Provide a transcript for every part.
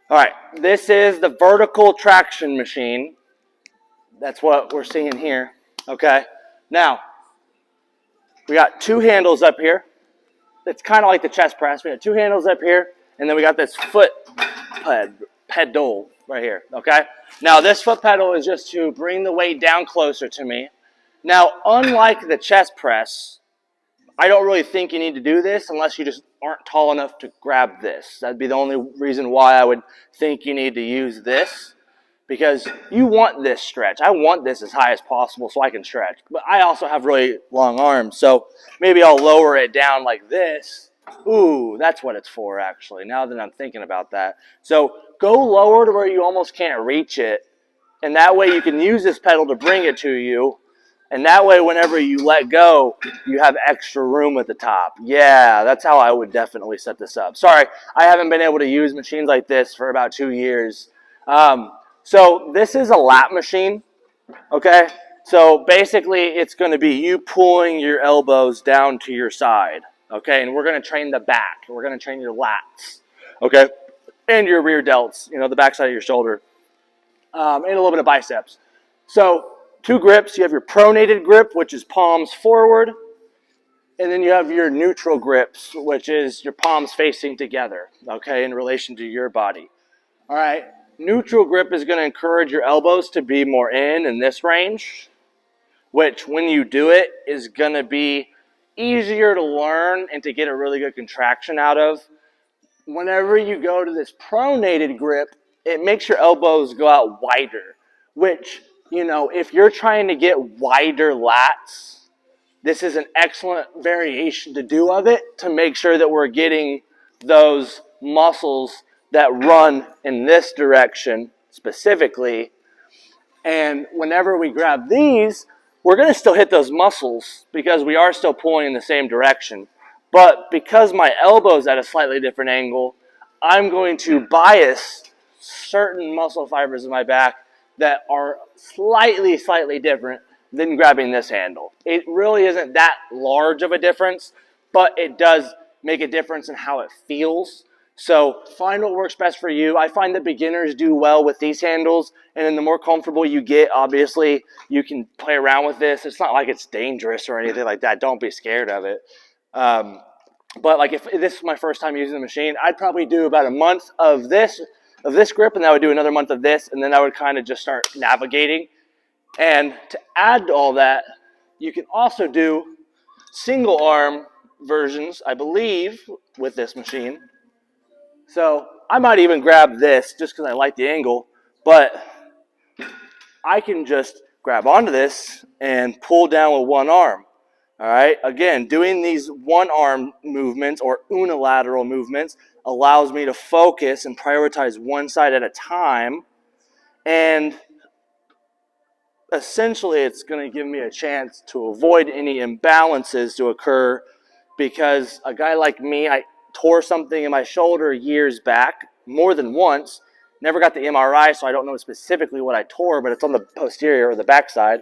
All right, this is the vertical traction machine. That's what we're seeing here. Okay, now we got two handles up here. It's kind of like the chest press. We got two handles up here, and then we got this foot pedal right here. Okay, now this foot pedal is just to bring the weight down closer to me. Now, unlike the chest press, I don't really think you need to do this unless you just aren't tall enough to grab this. That'd be the only reason why I would think you need to use this, because you want this stretch. I want this as high as possible so I can stretch. But I also have really long arms, so maybe I'll lower it down like this. Ooh, that's what it's for, actually, now that I'm thinking about that. So go lower to where you almost can't reach it, and that way you can use this pedal to bring it to you. And that way, whenever you let go, you have extra room at the top. Yeah, that's how I would definitely set this up. Sorry, I haven't been able to use machines like this for about 2 years. So this is a lat machine, okay? So basically, it's going to be you pulling your elbows down to your side, okay? And we're going to train the back. We're going to train your lats, okay? And your rear delts, you know, the back side of your shoulder, and a little bit of biceps. So two grips. You have your pronated grip, which is palms forward, and then you have your neutral grips, which is your palms facing together, okay, in relation to your body. All right, neutral grip is going to encourage your elbows to be more in this range, which when you do it is going to be easier to learn and to get a really good contraction out of. Whenever you go to this pronated grip, it makes your elbows go out wider, which, you know, if you're trying to get wider lats, this is an excellent variation to do of it to make sure that we're getting those muscles that run in this direction specifically. And whenever we grab these, we're going to still hit those muscles because we are still pulling in the same direction. But because my elbow is at a slightly different angle, I'm going to bias certain muscle fibers in my back that are slightly different than grabbing this handle. It really isn't that large of a difference, but it does make a difference in how it feels. So find what works best for you. I find that beginners do well with these handles, and then the more comfortable you get, obviously, you can play around with this. It's not like it's dangerous or anything like that. Don't be scared of it. But like if this is my first time using the machine, I'd probably do about a month of this grip, and I would do another month of this, and then I would kind of just start navigating. And to add to all that, you can also do single arm versions, I believe, with this machine. So I might even grab this just because I like the angle, but I can just grab onto this and pull down with one arm. All right, again, doing these one arm movements or unilateral movements allows me to focus and prioritize one side at a time, and essentially it's going to give me a chance to avoid any imbalances to occur, because a guy like me, I tore something in my shoulder years back, more than once. Never got the MRI, so I don't know specifically what I tore, but it's on the posterior or the backside.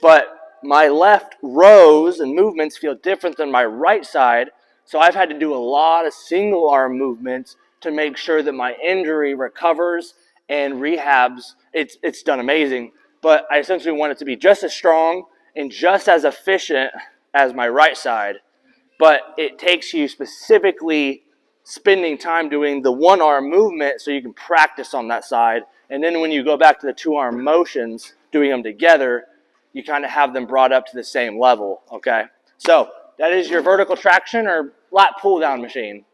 But my left rows and movements feel different than my right side, so I've had to do a lot of single arm movements to make sure that my injury recovers and rehabs. It's done amazing, but I essentially want it to be just as strong and just as efficient as my right side. But it takes you specifically spending time doing the one arm movement so you can practice on that side. And then when you go back to the two arm motions, doing them together, you kind of have them brought up to the same level, okay? So that is your vertical traction or lat pull down machine.